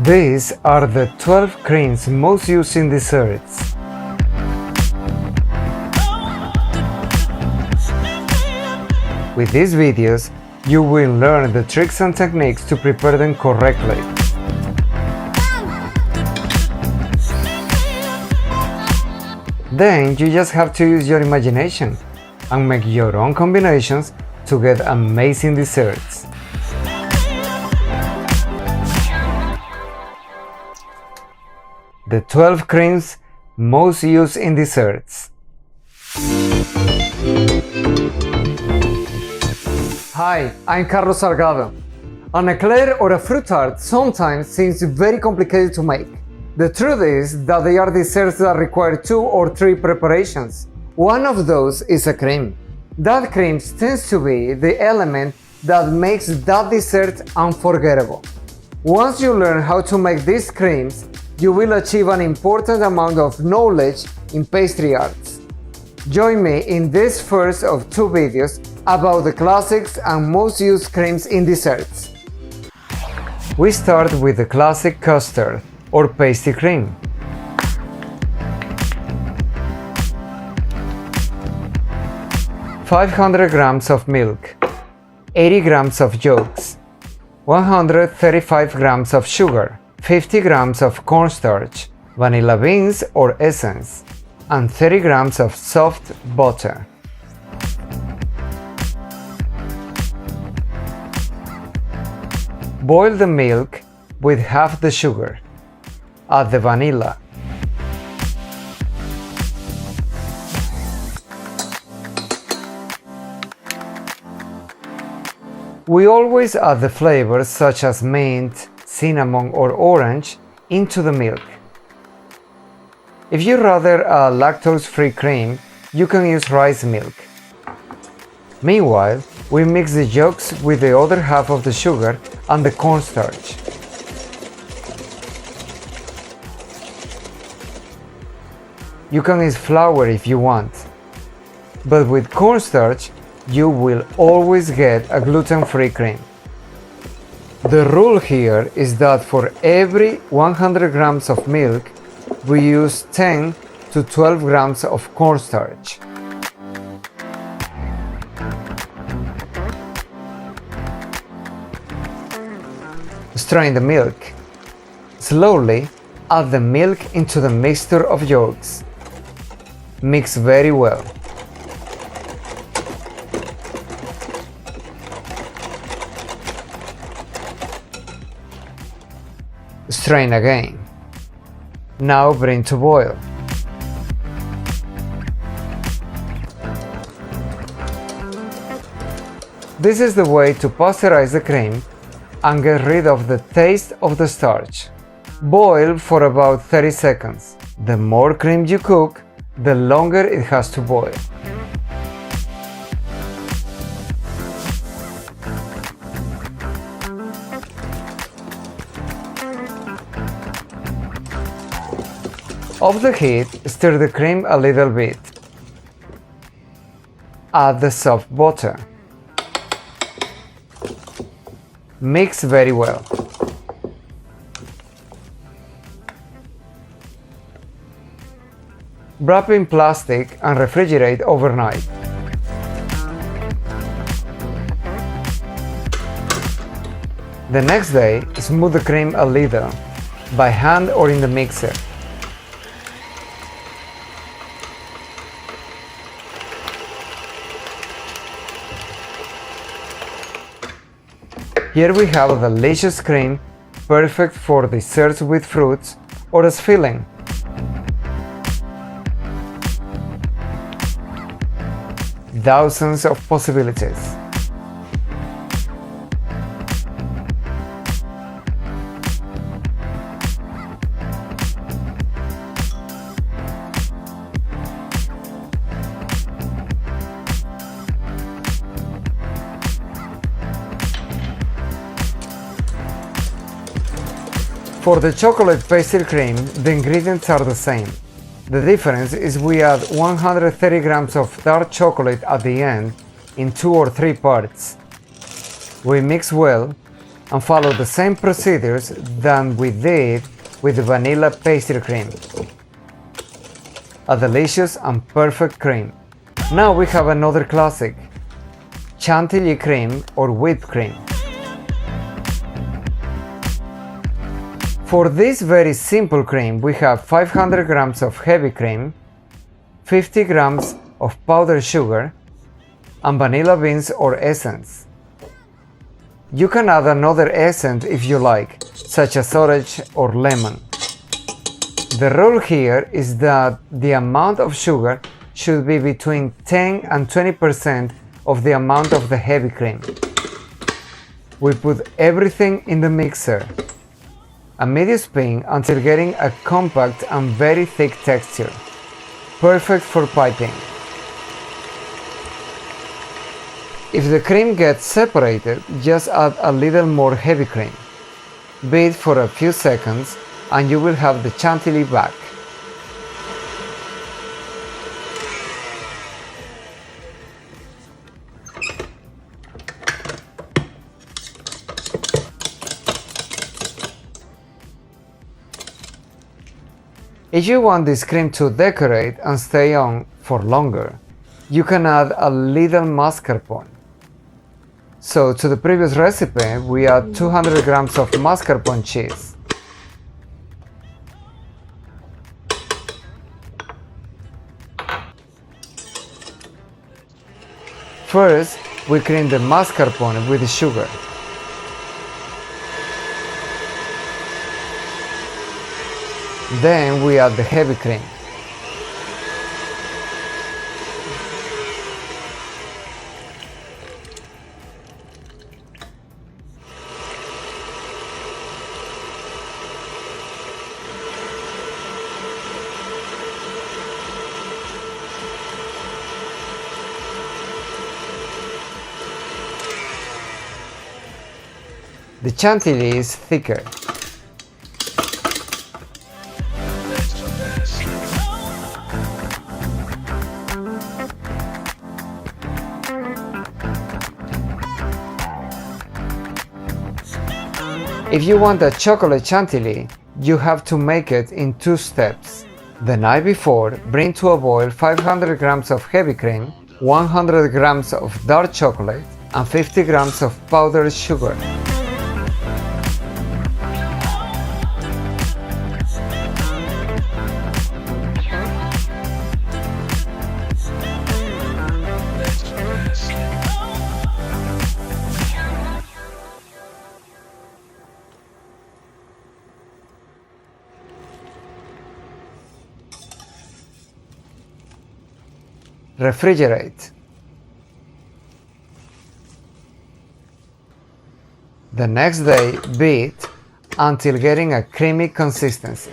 These are the 12 creams most used in desserts. With these videos, you will learn the tricks and techniques to prepare them correctly. Then you just have to use your imagination and make your own combinations to get amazing desserts. The 12 creams most used in desserts. Hi, I'm Carlos Salgado. An eclair or a fruit tart sometimes seems very complicated to make. The truth is that they are desserts that require 2 or 3 preparations. One of those is a cream. That cream tends to be the element that makes that dessert unforgettable. Once you learn how to make these creams, you will achieve an important amount of knowledge in pastry arts. Join me in this first of 2 videos about the classics and most used creams in desserts. We start with the classic custard or pasty cream. "500 grams of milk, 80 grams of yolks, 135 grams of sugar, 50 grams of cornstarch, vanilla beans or essence, and 30 grams of soft butter." Boil the milk with half the sugar. Add the vanilla. We always add the flavors such as mint, cinnamon or orange into the milk. If you rather a lactose-free cream, you can use rice milk. Meanwhile, we mix the yolks with the other half of the sugar and the cornstarch. You can use flour if you want, but with cornstarch, you will always get a gluten-free cream. The rule here is that for every 100 grams of milk, we use 10 to 12 grams of cornstarch. Strain the milk. Slowly add the milk into the mixture of yolks. Mix very well. Strain again. Now bring to boil. This is the way to pasteurize the cream and get rid of the taste of the starch. Boil for about 30 seconds. The more cream you cook, the longer it has to boil. Off the heat, stir the cream a little bit. Add the soft butter. Mix very well. Wrap in plastic and refrigerate overnight. The next day, smooth the cream a little, by hand or in the mixer. Here we have a delicious cream, perfect for desserts with fruits or as filling. Thousands of possibilities. For the chocolate pastry cream, the ingredients are the same. The difference is we add 130 grams of dark chocolate at the end in 2 or 3 parts. We mix well and follow the same procedures that we did with the vanilla pastry cream. A delicious and perfect cream. Now we have another classic, Chantilly cream or whipped cream. For this very simple cream, we have 500 grams of heavy cream, 50 grams of powdered sugar, and vanilla beans or essence. You can add another essence if you like, such as orange or lemon. The rule here is that the amount of sugar should be between 10 and 20% of the amount of the heavy cream. We put everything in the mixer, a medium spin until getting a compact and very thick texture, perfect for piping. If the cream gets separated, just add a little more heavy cream. Beat for a few seconds and you will have the chantilly back. If you want this cream to decorate and stay on for longer, you can add a little mascarpone. So to the previous recipe, we add 200 grams of mascarpone cheese. First, we cream the mascarpone with sugar. Then we add the heavy cream. The chantilly is thicker. If you want a chocolate chantilly, you have to make it in 2 steps. The night before, bring to a boil 500 grams of heavy cream, 100 grams of dark chocolate, and 50 grams of powdered sugar. Refrigerate. The next day, beat until getting a creamy consistency.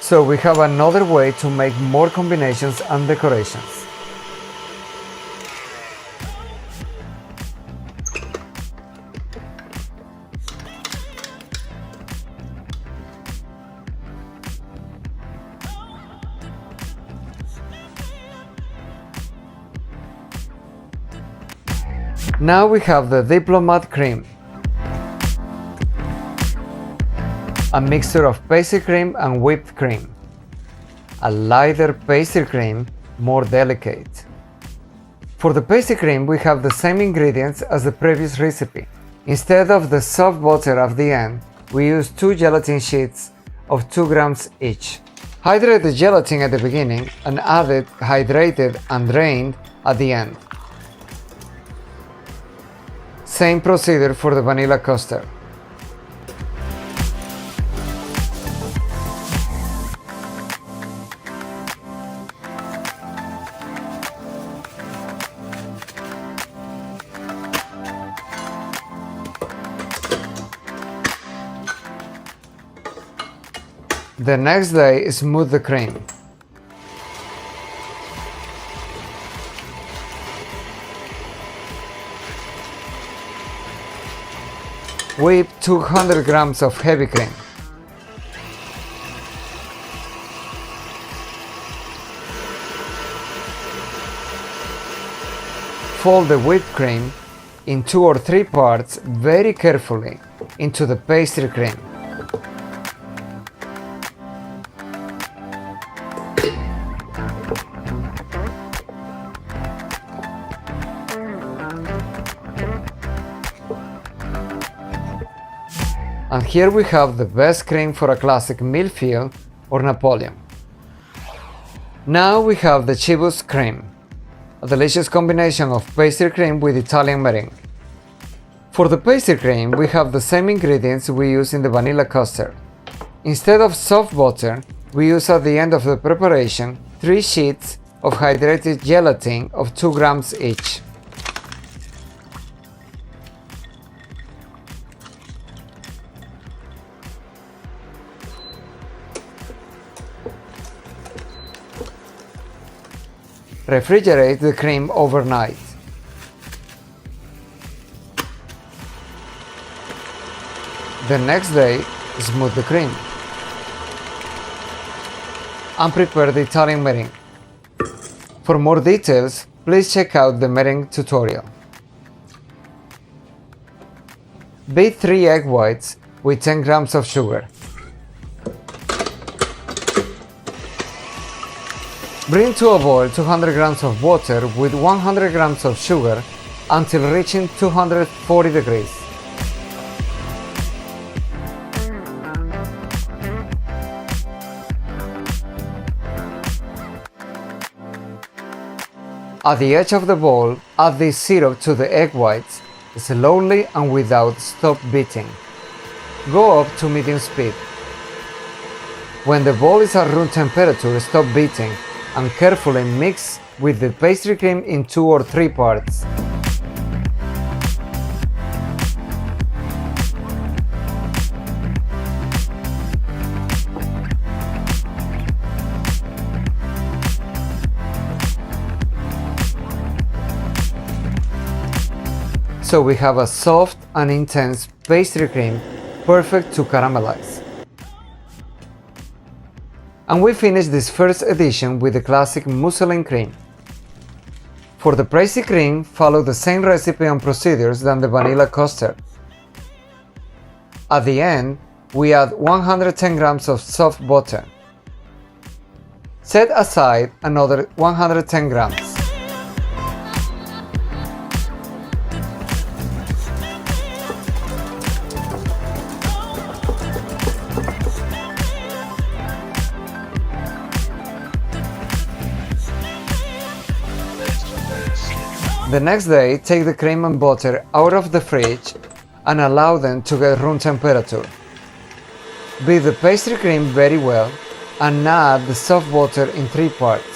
So we have another way to make more combinations and decorations. Now we have the Diplomat cream, a mixture of pastry cream and whipped cream. A lighter pastry cream, more delicate. For the pastry cream, we have the same ingredients as the previous recipe. Instead of the soft butter at the end, we use 2 gelatin sheets of 2 grams each. Hydrate the gelatin at the beginning and add it hydrated and drained at the end. Same procedure for the vanilla custard. The next day, smooth the cream. Whip 200 grams of heavy cream. fold the whipped cream in 2 or 3 parts very carefully into the pastry cream. And here we have the best cream for a classic Millfield or Napoleon. Now we have the Chiboust cream, a delicious combination of pastry cream with Italian meringue. For the pastry cream, we have the same ingredients we use in the vanilla custard. Instead of soft butter, we use at the end of the preparation 3 sheets of hydrated gelatin of 2 grams each. Refrigerate the cream overnight. The next day, smooth the cream and prepare the Italian meringue. For more details, please check out the meringue tutorial. Beat 3 egg whites with 10 grams of sugar. Bring to a boil 200 grams of water with 100 grams of sugar until reaching 240 degrees. At the edge of the bowl, add the syrup to the egg whites, slowly and without stop beating. Go up to medium speed. When the bowl is at room temperature, stop beating and carefully mix with the pastry cream in 2 or 3 parts. So we have a soft and intense pastry cream, perfect to caramelize. And we finish this first edition with the classic Mousseline cream. For the pastry cream, follow the same recipe and procedures than the vanilla custard. At the end, we add 110 grams of soft butter. Set aside another 110 grams. The next day, take the cream and butter out of the fridge and allow them to get room temperature. Beat the pastry cream very well and add the soft butter in 3 parts.